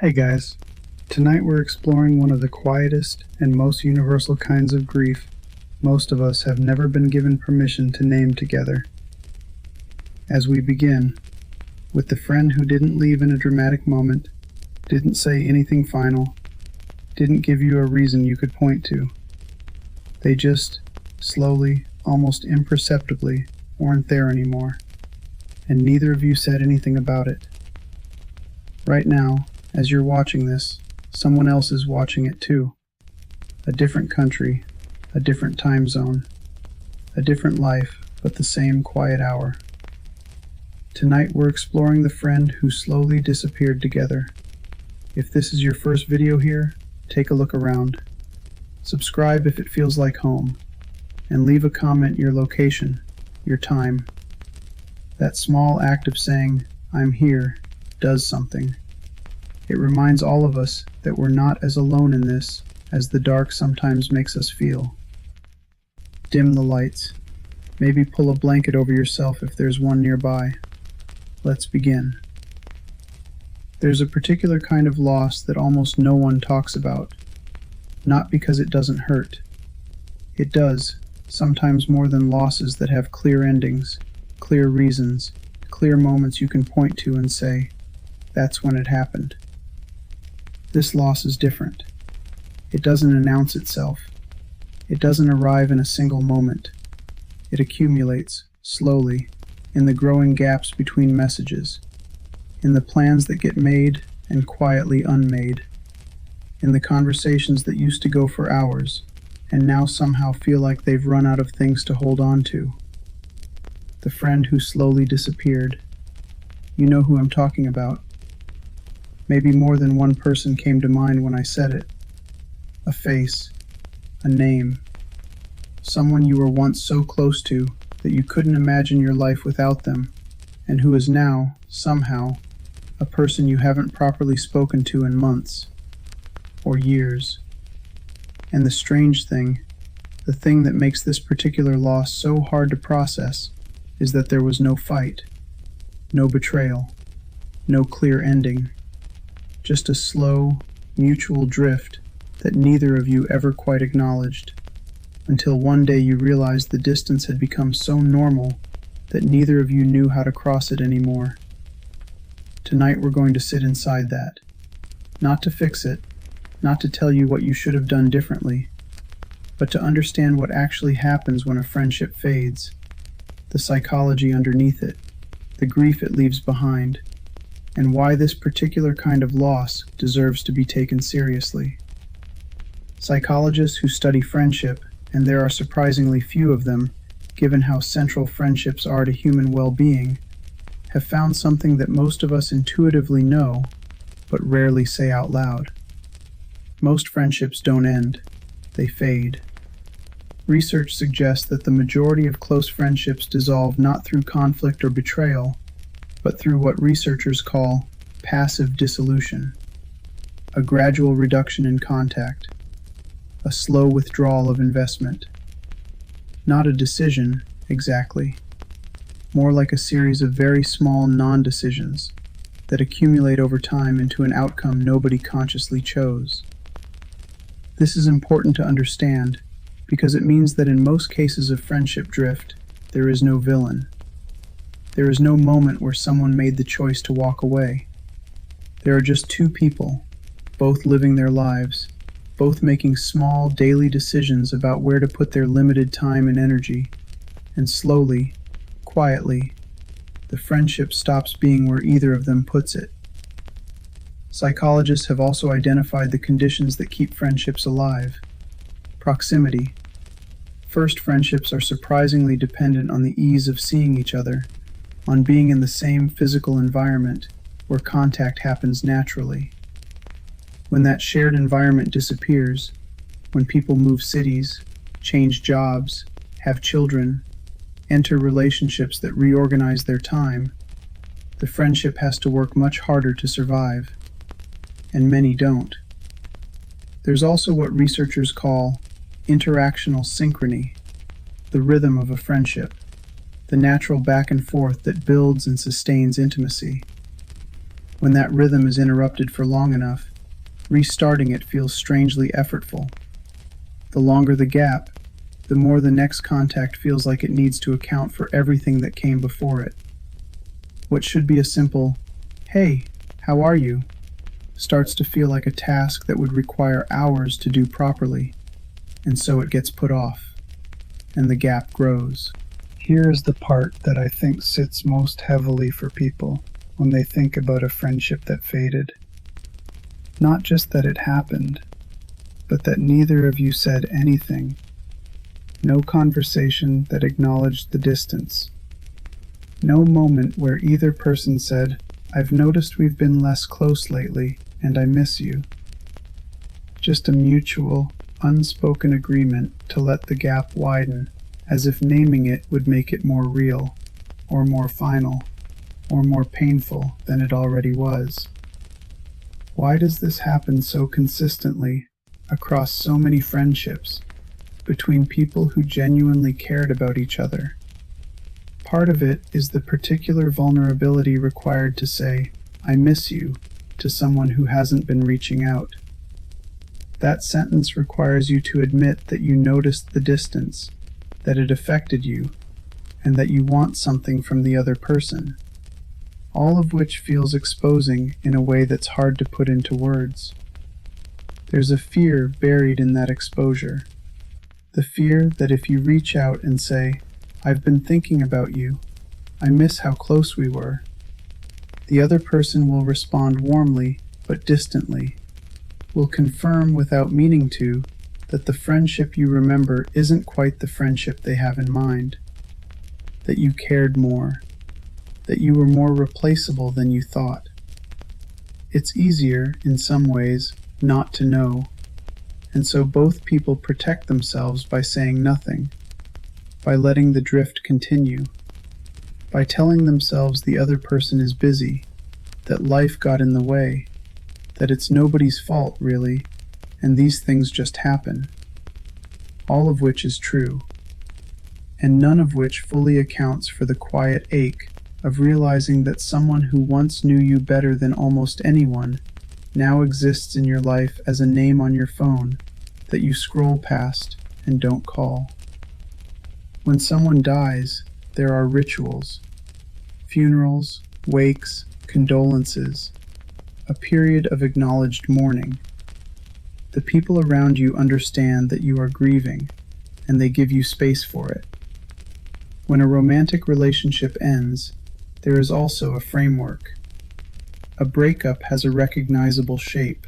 Hey guys, tonight we're exploring one of the quietest and most universal kinds of grief most of us have never been given permission to name together. As we begin, with the friend who didn't leave in a dramatic moment, didn't say anything final, didn't give you a reason you could point to. They just, slowly, almost imperceptibly, weren't there anymore, and neither of you said anything about it. Right now, as you're watching this, someone else is watching it too. A different country, a different time zone, a different life, but the same quiet hour. Tonight we're exploring the friend who slowly disappeared together. If this is your first video here, take a look around. Subscribe if it feels like home, and leave a comment your location, your time. That small act of saying, "I'm here," does something. It reminds all of us that we're not as alone in this as the dark sometimes makes us feel. Dim the lights. Maybe pull a blanket over yourself if there's one nearby. Let's begin. There's a particular kind of loss that almost no one talks about. Not because it doesn't hurt. It does, sometimes more than losses that have clear endings, clear reasons, clear moments you can point to and say, "That's when it happened." This loss is different. It doesn't announce itself. It doesn't arrive in a single moment. It accumulates, slowly, in the growing gaps between messages, in the plans that get made and quietly unmade, in the conversations that used to go for hours and now somehow feel like they've run out of things to hold on to. The friend who slowly disappeared. You know who I'm talking about. Maybe more than one person came to mind when I said it. A face, a name, someone you were once so close to that you couldn't imagine your life without them, and who is now, somehow, a person you haven't properly spoken to in months, or years. And the strange thing, the thing that makes this particular loss so hard to process, is that there was no fight, no betrayal, no clear ending. Just a slow, mutual drift that neither of you ever quite acknowledged, until one day you realized the distance had become so normal that neither of you knew how to cross it anymore. Tonight we're going to sit inside that. Not to fix it, not to tell you what you should have done differently, but to understand what actually happens when a friendship fades, the psychology underneath it, the grief it leaves behind, and why this particular kind of loss deserves to be taken seriously. Psychologists who study friendship, and there are surprisingly few of them, given how central friendships are to human well-being, have found something that most of us intuitively know, but rarely say out loud. Most friendships don't end, they fade. Research suggests that the majority of close friendships dissolve not through conflict or betrayal, but through what researchers call passive dissolution, a gradual reduction in contact, a slow withdrawal of investment. Not a decision, exactly, more like a series of very small non-decisions that accumulate over time into an outcome nobody consciously chose. This is important to understand because it means that in most cases of friendship drift, there is no villain. There is no moment where someone made the choice to walk away. There are just two people, both living their lives, both making small daily decisions about where to put their limited time and energy, and slowly, quietly, the friendship stops being where either of them puts it. Psychologists have also identified the conditions that keep friendships alive. Proximity. First, friendships are surprisingly dependent on the ease of seeing each other, on being in the same physical environment where contact happens naturally. When that shared environment disappears, when people move cities, change jobs, have children, enter relationships that reorganize their time, the friendship has to work much harder to survive, and many don't. There's also what researchers call interactional synchrony, the rhythm of a friendship, the natural back and forth that builds and sustains intimacy. When that rhythm is interrupted for long enough, restarting it feels strangely effortful. The longer the gap, the more the next contact feels like it needs to account for everything that came before it. What should be a simple, "Hey, how are you?" starts to feel like a task that would require hours to do properly, and so it gets put off, and the gap grows. Here is the part that I think sits most heavily for people when they think about a friendship that faded. Not just that it happened, but that neither of you said anything. No conversation that acknowledged the distance. No moment where either person said, "I've noticed we've been less close lately, and I miss you." Just a mutual, unspoken agreement to let the gap widen, as if naming it would make it more real, or more final, or more painful than it already was. Why does this happen so consistently across so many friendships between people who genuinely cared about each other? Part of it is the particular vulnerability required to say, "I miss you," to someone who hasn't been reaching out. That sentence requires you to admit that you noticed the distance, that it affected you, and that you want something from the other person. All of which feels exposing in a way that's hard to put into words. There's a fear buried in that exposure. The fear that if you reach out and say, "I've been thinking about you. I miss how close we were," the other person will respond warmly but distantly, will confirm without meaning to that the friendship you remember isn't quite the friendship they have in mind, that you cared more, that you were more replaceable than you thought. It's easier, in some ways, not to know, and so both people protect themselves by saying nothing, by letting the drift continue, by telling themselves the other person is busy, that life got in the way, that it's nobody's fault, really, and these things just happen. All of which is true, and none of which fully accounts for the quiet ache of realizing that someone who once knew you better than almost anyone now exists in your life as a name on your phone that you scroll past and don't call. When someone dies, there are rituals, funerals, wakes, condolences, a period of acknowledged mourning. The people around you understand that you are grieving, and they give you space for it. When a romantic relationship ends, there is also a framework. A breakup has a recognizable shape.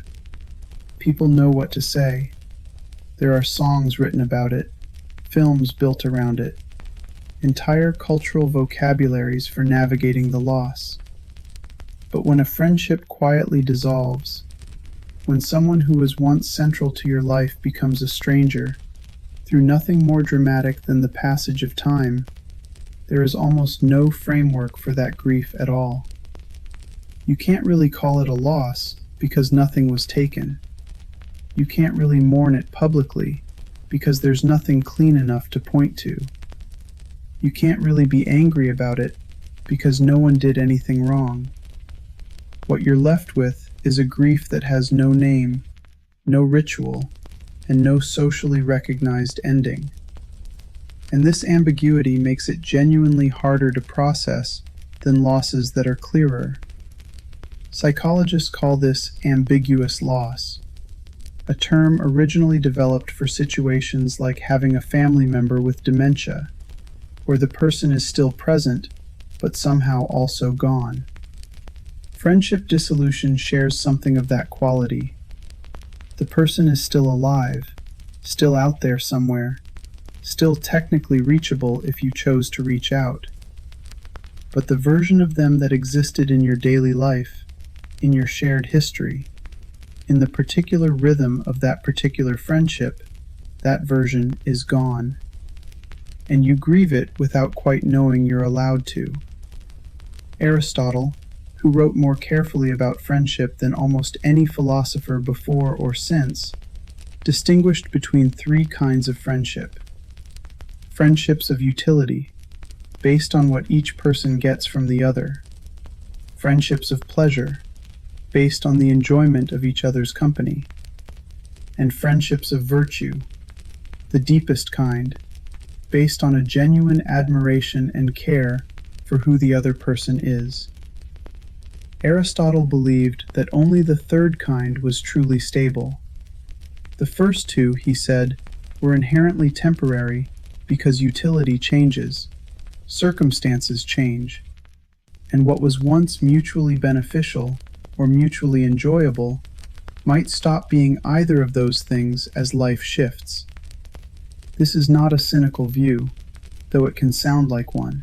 People know what to say. There are songs written about it, films built around it, entire cultural vocabularies for navigating the loss. But when a friendship quietly dissolves, when someone who was once central to your life becomes a stranger, through nothing more dramatic than the passage of time, there is almost no framework for that grief at all. You can't really call it a loss because nothing was taken. You can't really mourn it publicly because there's nothing clean enough to point to. You can't really be angry about it because no one did anything wrong. What you're left with is a grief that has no name, no ritual, and no socially recognized ending. And this ambiguity makes it genuinely harder to process than losses that are clearer. Psychologists call this ambiguous loss, a term originally developed for situations like having a family member with dementia, where the person is still present, but somehow also gone. Friendship dissolution shares something of that quality. The person is still alive, still out there somewhere, still technically reachable if you chose to reach out. But the version of them that existed in your daily life, in your shared history, in the particular rhythm of that particular friendship, that version is gone. And you grieve it without quite knowing you're allowed to. Aristotle, who wrote more carefully about friendship than almost any philosopher before or since, distinguished between three kinds of friendship. Friendships of utility, based on what each person gets from the other. Friendships of pleasure, based on the enjoyment of each other's company, and friendships of virtue, the deepest kind, based on a genuine admiration and care for who the other person is. Aristotle believed that only the third kind was truly stable. The first two, he said, were inherently temporary because utility changes, circumstances change, and what was once mutually beneficial or mutually enjoyable might stop being either of those things as life shifts. This is not a cynical view, though it can sound like one.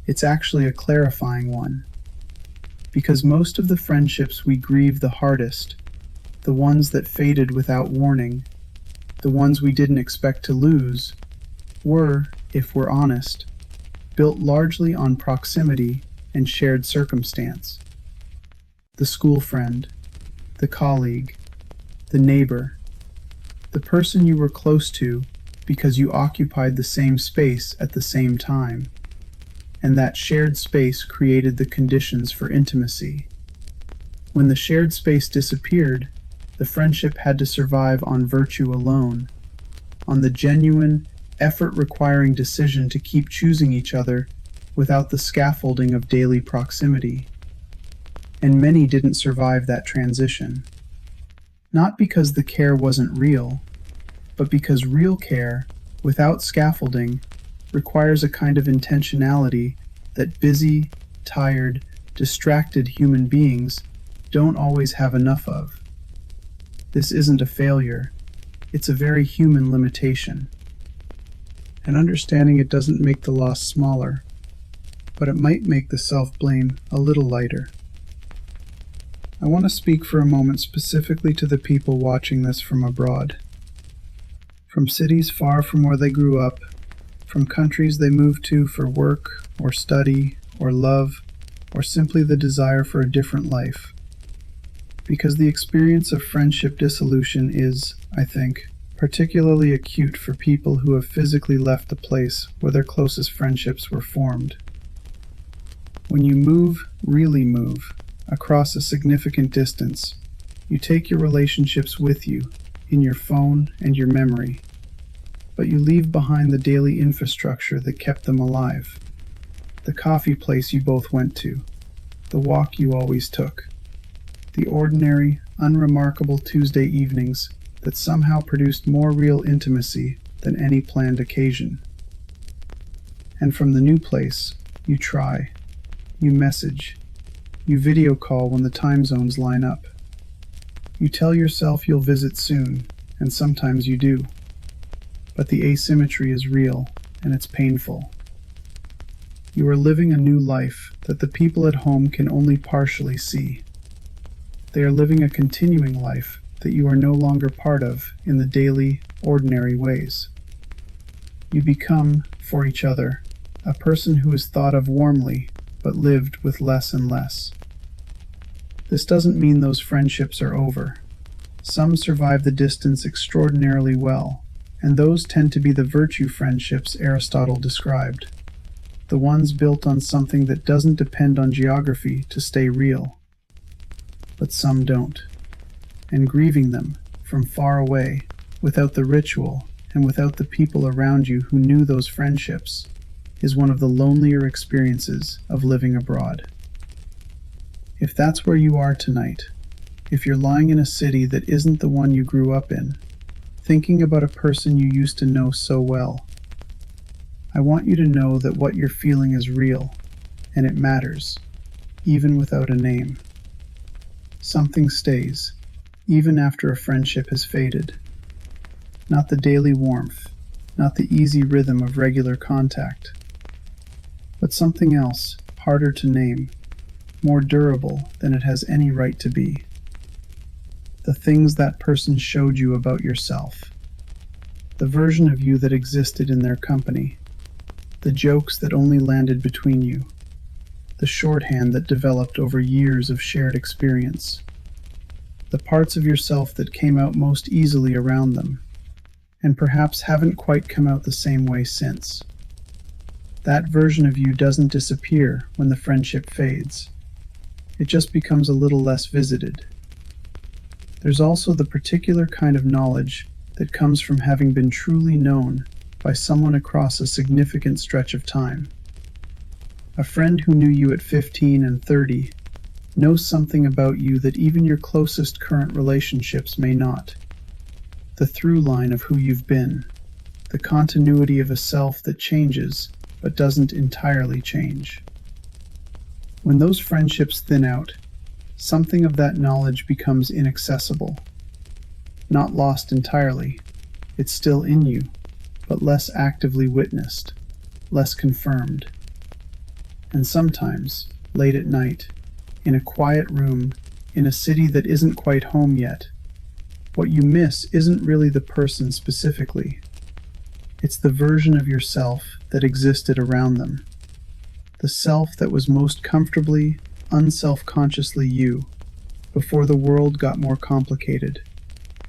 It's actually a clarifying one. Because most of the friendships we grieve the hardest, the ones that faded without warning, the ones we didn't expect to lose, were, if we're honest, built largely on proximity and shared circumstance. The school friend, the colleague, the neighbor, the person you were close to because you occupied the same space at the same time, and that shared space created the conditions for intimacy. When the shared space disappeared, the friendship had to survive on virtue alone, on the genuine, effort-requiring decision to keep choosing each other without the scaffolding of daily proximity. And many didn't survive that transition. Not because the care wasn't real, but because real care, without scaffolding, requires a kind of intentionality that busy, tired, distracted human beings don't always have enough of. This isn't a failure, it's a very human limitation. And understanding it doesn't make the loss smaller, but it might make the self-blame a little lighter. I want to speak for a moment specifically to the people watching this from abroad. From cities far from where they grew up, from countries they moved to for work, or study, or love, or simply the desire for a different life. Because the experience of friendship dissolution is, I think, particularly acute for people who have physically left the place where their closest friendships were formed. When you move, really move, across a significant distance, you take your relationships with you, in your phone and your memory, but you leave behind the daily infrastructure that kept them alive. The coffee place you both went to, the walk you always took, the ordinary, unremarkable Tuesday evenings that somehow produced more real intimacy than any planned occasion. And from the new place, you try, you message, you video call when the time zones line up. You tell yourself you'll visit soon, and sometimes you do. But the asymmetry is real, and it's painful. You are living a new life that the people at home can only partially see. They are living a continuing life that you are no longer part of in the daily, ordinary ways. You become, for each other, a person who is thought of warmly, but lived with less and less. This doesn't mean those friendships are over. Some survive the distance extraordinarily well, and those tend to be the virtue friendships Aristotle described, the ones built on something that doesn't depend on geography to stay real. But some don't, and grieving them from far away, without the ritual and without the people around you who knew those friendships, is one of the lonelier experiences of living abroad. If that's where you are tonight, if you're lying in a city that isn't the one you grew up in, thinking about a person you used to know so well, I want you to know that what you're feeling is real, and it matters, even without a name. Something stays, even after a friendship has faded. Not the daily warmth, not the easy rhythm of regular contact, but something else, harder to name, more durable than it has any right to be. The things that person showed you about yourself, the version of you that existed in their company, the jokes that only landed between you, the shorthand that developed over years of shared experience, the parts of yourself that came out most easily around them, and perhaps haven't quite come out the same way since. That version of you doesn't disappear when the friendship fades. It just becomes a little less visited. There's also the particular kind of knowledge that comes from having been truly known by someone across a significant stretch of time. A friend who knew you at 15 and 30 knows something about you that even your closest current relationships may not. The through line of who you've been, the continuity of a self that changes but doesn't entirely change. When those friendships thin out, something of that knowledge becomes inaccessible. Not lost entirely, it's still in you, but less actively witnessed, less confirmed. And sometimes, late at night, in a quiet room, in a city that isn't quite home yet, what you miss isn't really the person specifically. It's the version of yourself that existed around them. The self that was most comfortably, unself-consciously you, before the world got more complicated,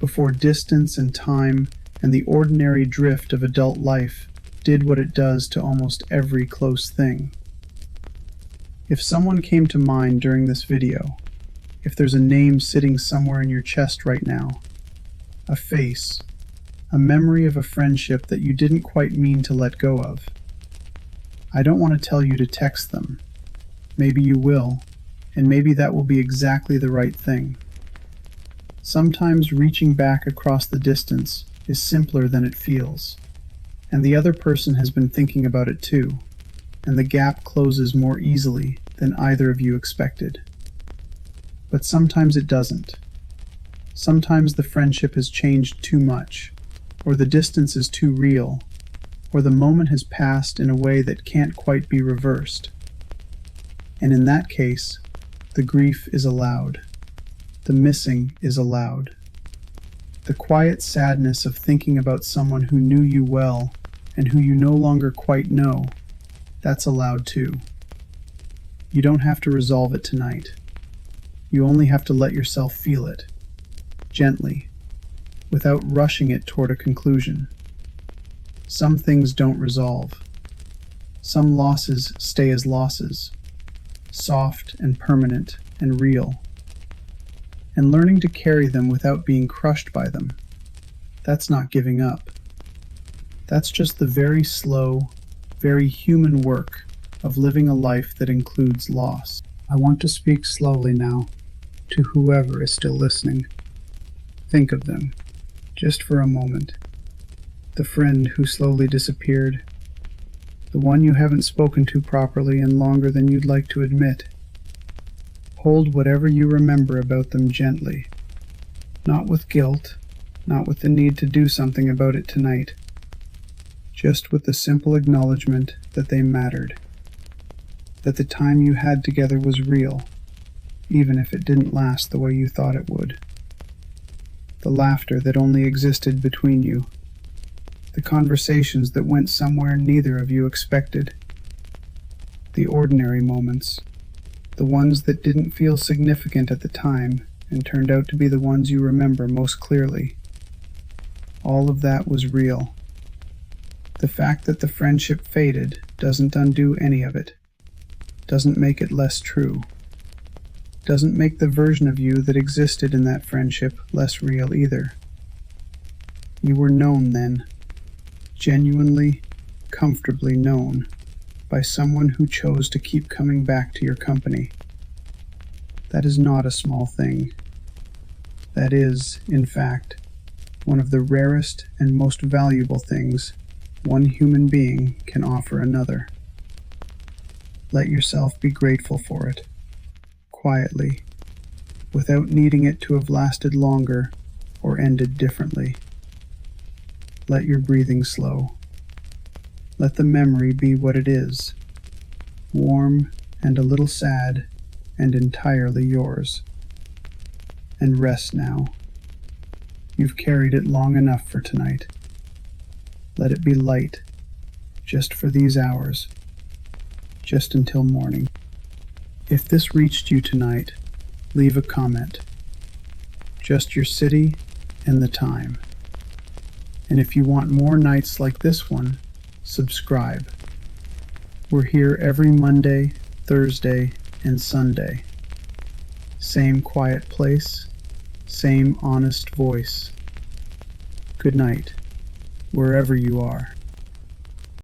before distance and time and the ordinary drift of adult life did what it does to almost every close thing. If someone came to mind during this video, if there's a name sitting somewhere in your chest right now, a face, a memory of a friendship that you didn't quite mean to let go of, I don't want to tell you to text them. Maybe you will, and maybe that will be exactly the right thing. Sometimes reaching back across the distance is simpler than it feels, and the other person has been thinking about it too, and the gap closes more easily than either of you expected. But sometimes it doesn't. Sometimes the friendship has changed too much, or the distance is too real, or the moment has passed in a way that can't quite be reversed. And in that case, the grief is allowed. The missing is allowed. The quiet sadness of thinking about someone who knew you well and who you no longer quite know, that's allowed too. You don't have to resolve it tonight. You only have to let yourself feel it, gently, without rushing it toward a conclusion. Some things don't resolve. Some losses stay as losses, soft and permanent and real. And learning to carry them without being crushed by them, that's not giving up. That's just the very slow, very human work of living a life that includes loss. I want to speak slowly now to whoever is still listening. Think of them, just for a moment. The friend who slowly disappeared. The one you haven't spoken to properly in longer than you'd like to admit. Hold whatever you remember about them gently. Not with guilt, not with the need to do something about it tonight. Just with the simple acknowledgement that they mattered. That the time you had together was real, even if it didn't last the way you thought it would. The laughter that only existed between you. The conversations that went somewhere neither of you expected. The ordinary moments. The ones that didn't feel significant at the time and turned out to be the ones you remember most clearly. All of that was real. The fact that the friendship faded doesn't undo any of it. Doesn't make it less true. Doesn't make the version of you that existed in that friendship less real either. You were known then. Genuinely, comfortably known by someone who chose to keep coming back to your company. That is not a small thing. That is, in fact, one of the rarest and most valuable things one human being can offer another. Let yourself be grateful for it, quietly, without needing it to have lasted longer or ended differently. Let your breathing slow. Let the memory be what it is, warm and a little sad and entirely yours. And rest now. You've carried it long enough for tonight. Let it be light, just for these hours, just until morning. If this reached you tonight, leave a comment. Just your city and the time. And if you want more nights like this one, subscribe. We're here every Monday, Thursday, and Sunday. Same quiet place, same honest voice. Good night, wherever you are.